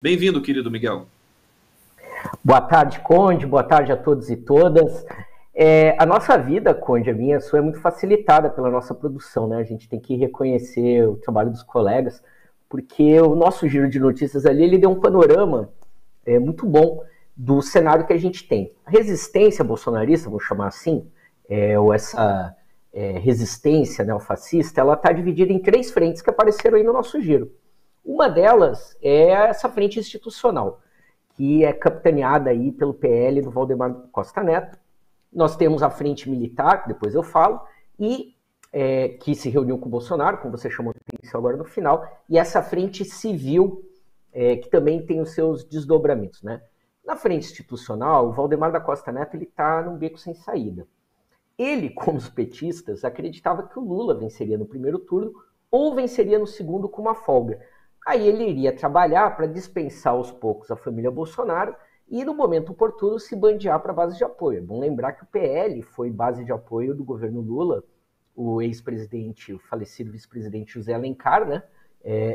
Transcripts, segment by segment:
Bem-vindo, querido Miguel. Boa tarde, Conde. Boa tarde a todos e todas. A nossa vida, Conde, a minha, a sua, é muito facilitada pela nossa produção, né? A gente tem que reconhecer o trabalho dos colegas, porque o nosso giro de notícias ali, ele deu um panorama muito bom do cenário que a gente tem. A resistência bolsonarista, vamos chamar assim, ou essa resistência neofascista, ela está dividida em três frentes que apareceram aí no nosso giro. Uma delas é essa frente institucional, que é capitaneada aí pelo PL do Valdemar Costa Neto. Nós temos a frente militar, que depois eu falo, e que se reuniu com o Bolsonaro, como você chamou de atenção agora no final, e essa frente civil, que também tem os seus desdobramentos, né? Na frente institucional, o Valdemar da Costa Neto está num beco sem saída. Ele, como os petistas, acreditava que o Lula venceria no primeiro turno ou venceria no segundo com uma folga. Aí ele iria trabalhar para dispensar aos poucos a família Bolsonaro e, no momento oportuno, se bandear para a base de apoio. É bom lembrar que o PL foi base de apoio do governo Lula, o ex-presidente, o falecido vice-presidente José Alencar, né?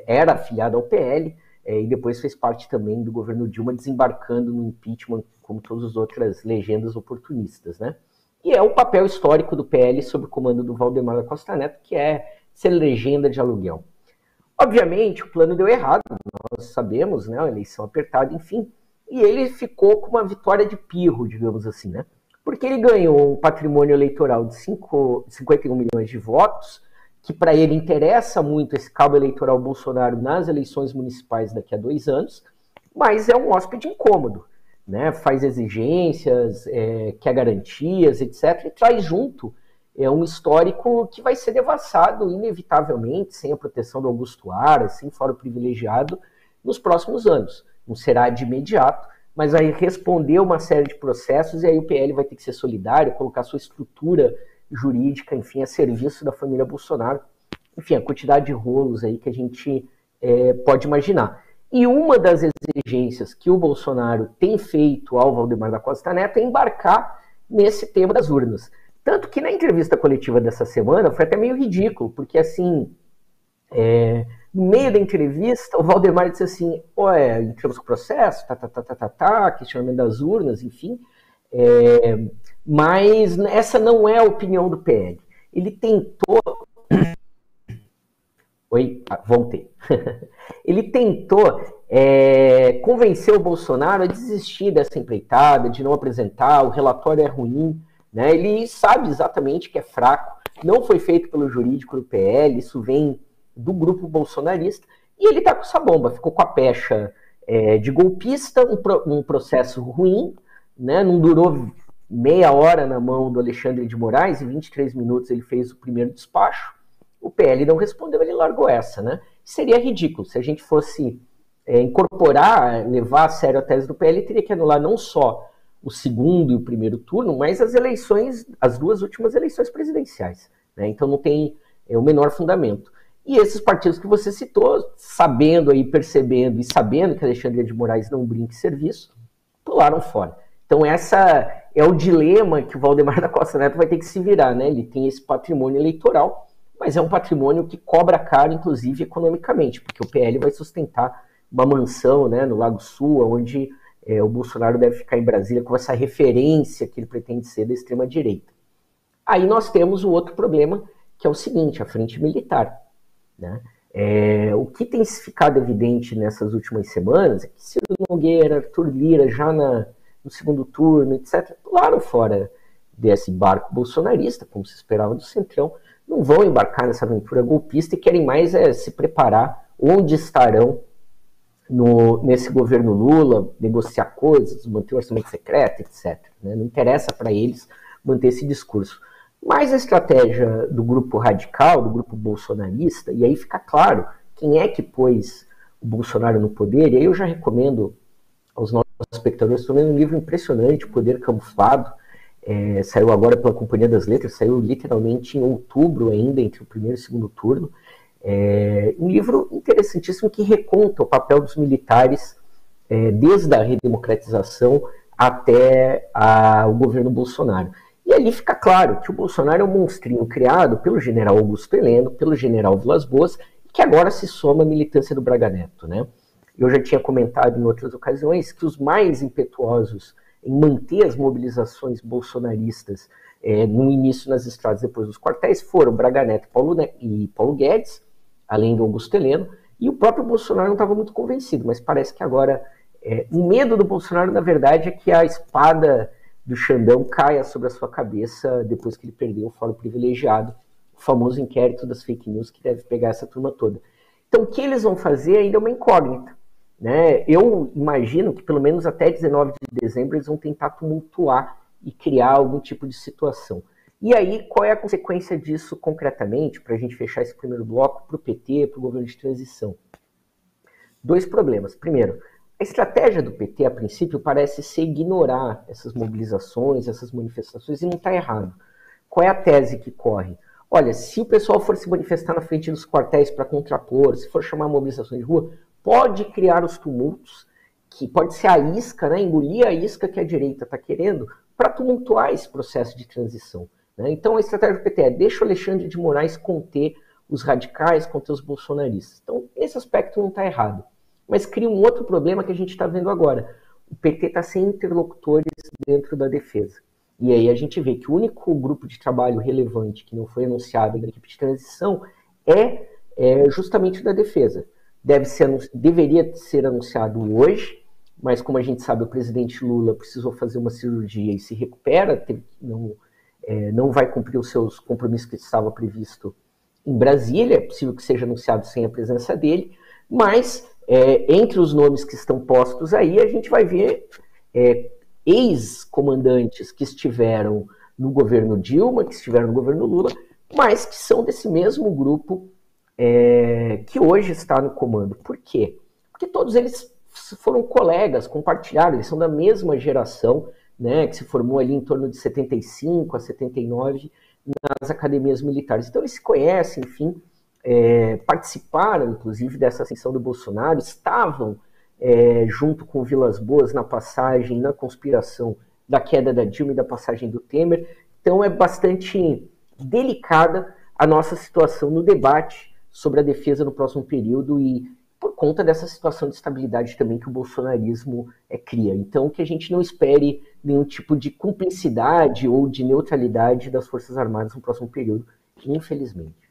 Era afiliado ao PL e depois fez parte também do governo Dilma, desembarcando no impeachment, como todas as outras legendas oportunistas, né? E é o papel histórico do PL sob o comando do Valdemar da Costa Neto, que é ser legenda de aluguel. Obviamente, o plano deu errado, nós sabemos, né, a eleição apertada, enfim, e ele ficou com uma vitória de pirro, digamos assim, né? Porque ele ganhou um patrimônio eleitoral de 51 milhões de votos, que para ele interessa muito esse cabo eleitoral Bolsonaro nas eleições municipais daqui a 2 anos, mas é um hóspede incômodo, né? Faz exigências, quer garantias, etc., e traz junto um histórico que vai ser devassado, inevitavelmente, sem a proteção do Augusto Aras, sem foro privilegiado, nos próximos anos. Não será de imediato, mas vai responder uma série de processos e aí o PL vai ter que ser solidário, colocar sua estrutura jurídica, enfim, a serviço da família Bolsonaro. Enfim, a quantidade de rolos aí que a gente pode imaginar. E uma das exigências que o Bolsonaro tem feito ao Valdemar da Costa Neto é embarcar nesse tema das urnas. Tanto que na entrevista coletiva dessa semana foi até meio ridículo, porque assim, no meio da entrevista, o Valdemar disse assim, entramos com o processo, questionamento das urnas, enfim, mas essa não é a opinião do PL. Ele tentou... Voltei. Ele tentou convencer o Bolsonaro a desistir dessa empreitada, de não apresentar, o relatório é ruim, né? Ele sabe exatamente que é fraco, não foi feito pelo jurídico do PL, isso vem do grupo bolsonarista, e ele está com essa bomba, ficou com a pecha de golpista, um processo ruim, né? Não durou meia hora na mão do Alexandre de Moraes, em 23 minutos ele fez o primeiro despacho, o PL não respondeu, ele largou essa, né? Seria ridículo, se a gente fosse incorporar, levar a sério a tese do PL, teria que anular não só o segundo e o primeiro turno, mas as eleições, as 2 últimas eleições presidenciais, né? Então não tem o menor fundamento. E esses partidos que você citou, sabendo aí, percebendo e sabendo que Alexandre de Moraes não brinca em serviço, pularam fora. Então essa é o dilema que o Valdemar da Costa Neto vai ter que se virar, né? Ele tem esse patrimônio eleitoral, mas é um patrimônio que cobra caro, inclusive economicamente, porque o PL vai sustentar uma mansão, né, no Lago Sul, onde o Bolsonaro deve ficar em Brasília com essa referência que ele pretende ser da extrema-direita. Aí nós temos o outro problema, que é o seguinte, a frente militar, né? O que tem ficado evidente nessas últimas semanas é que Ciro Nogueira, Arthur Lira, já no segundo turno, etc., pularam fora desse barco bolsonarista, como se esperava do Centrão, não vão embarcar nessa aventura golpista e querem mais se preparar onde estarão nesse governo Lula, negociar coisas, manter o orçamento secreto, etc. Né? Não interessa para eles manter esse discurso. Mas a estratégia do grupo radical, do grupo bolsonarista, e aí fica claro quem é que pôs o Bolsonaro no poder, e aí eu já recomendo aos nossos espectadores, estou lendo um livro impressionante, Poder Camuflado, saiu agora pela Companhia das Letras, saiu literalmente em outubro ainda, entre o primeiro e o segundo turno, um livro interessantíssimo que reconta o papel dos militares desde a redemocratização até o governo Bolsonaro. E ali fica claro que o Bolsonaro é um monstrinho criado pelo general Augusto Heleno, pelo general Vilas Boas, que agora se soma à militância do Braga Neto, né? Eu já tinha comentado em outras ocasiões que os mais impetuosos em manter as mobilizações bolsonaristas no início nas estradas, depois dos quartéis, foram Braga Neto e Paulo Guedes, além do Augusto Heleno, e o próprio Bolsonaro não estava muito convencido, mas parece que agora o medo do Bolsonaro, na verdade, é que a espada do Xandão caia sobre a sua cabeça depois que ele perdeu o fórum privilegiado, o famoso inquérito das fake news que deve pegar essa turma toda. Então, o que eles vão fazer ainda é uma incógnita. Né? Eu imagino que pelo menos até 19 de dezembro eles vão tentar tumultuar e criar algum tipo de situação. E aí, qual é a consequência disso concretamente, para a gente fechar esse primeiro bloco, para o PT, para o governo de transição? Dois problemas. Primeiro, a estratégia do PT, a princípio, parece ser ignorar essas mobilizações, essas manifestações, e não está errado. Qual é a tese que corre? Olha, se o pessoal for se manifestar na frente dos quartéis para contrapor, se for chamar mobilização de rua, pode criar os tumultos, que pode ser a isca, né, engolir a isca que a direita está querendo, para tumultuar esse processo de transição. Né? Então a estratégia do PT é deixa o Alexandre de Moraes conter os radicais, conter os bolsonaristas. Então esse aspecto não está errado. Mas cria um outro problema que a gente está vendo agora. O PT está sem interlocutores dentro da defesa. E aí a gente vê que o único grupo de trabalho relevante que não foi anunciado na equipe de transição é justamente o da defesa. Deveria ser anunciado hoje, mas como a gente sabe, o presidente Lula precisou fazer uma cirurgia e se recupera, não vai cumprir os seus compromissos que estava previsto em Brasília, é possível que seja anunciado sem a presença dele, mas entre os nomes que estão postos aí, a gente vai ver ex-comandantes que estiveram no governo Dilma, que estiveram no governo Lula, mas que são desse mesmo grupo que hoje está no comando. Por quê? Porque todos eles foram colegas, compartilharam, eles são da mesma geração, né, que se formou ali em torno de 75 a 79 nas academias militares. Então eles se conhecem, enfim, participaram, inclusive, dessa ascensão do Bolsonaro, estavam junto com Vilas Boas na passagem, na conspiração da queda da Dilma e da passagem do Temer. Então é bastante delicada a nossa situação no debate sobre a defesa no próximo período e por conta dessa situação de estabilidade também que o bolsonarismo cria. Então que a gente não espere nenhum tipo de cumplicidade ou de neutralidade das Forças Armadas no próximo período, infelizmente.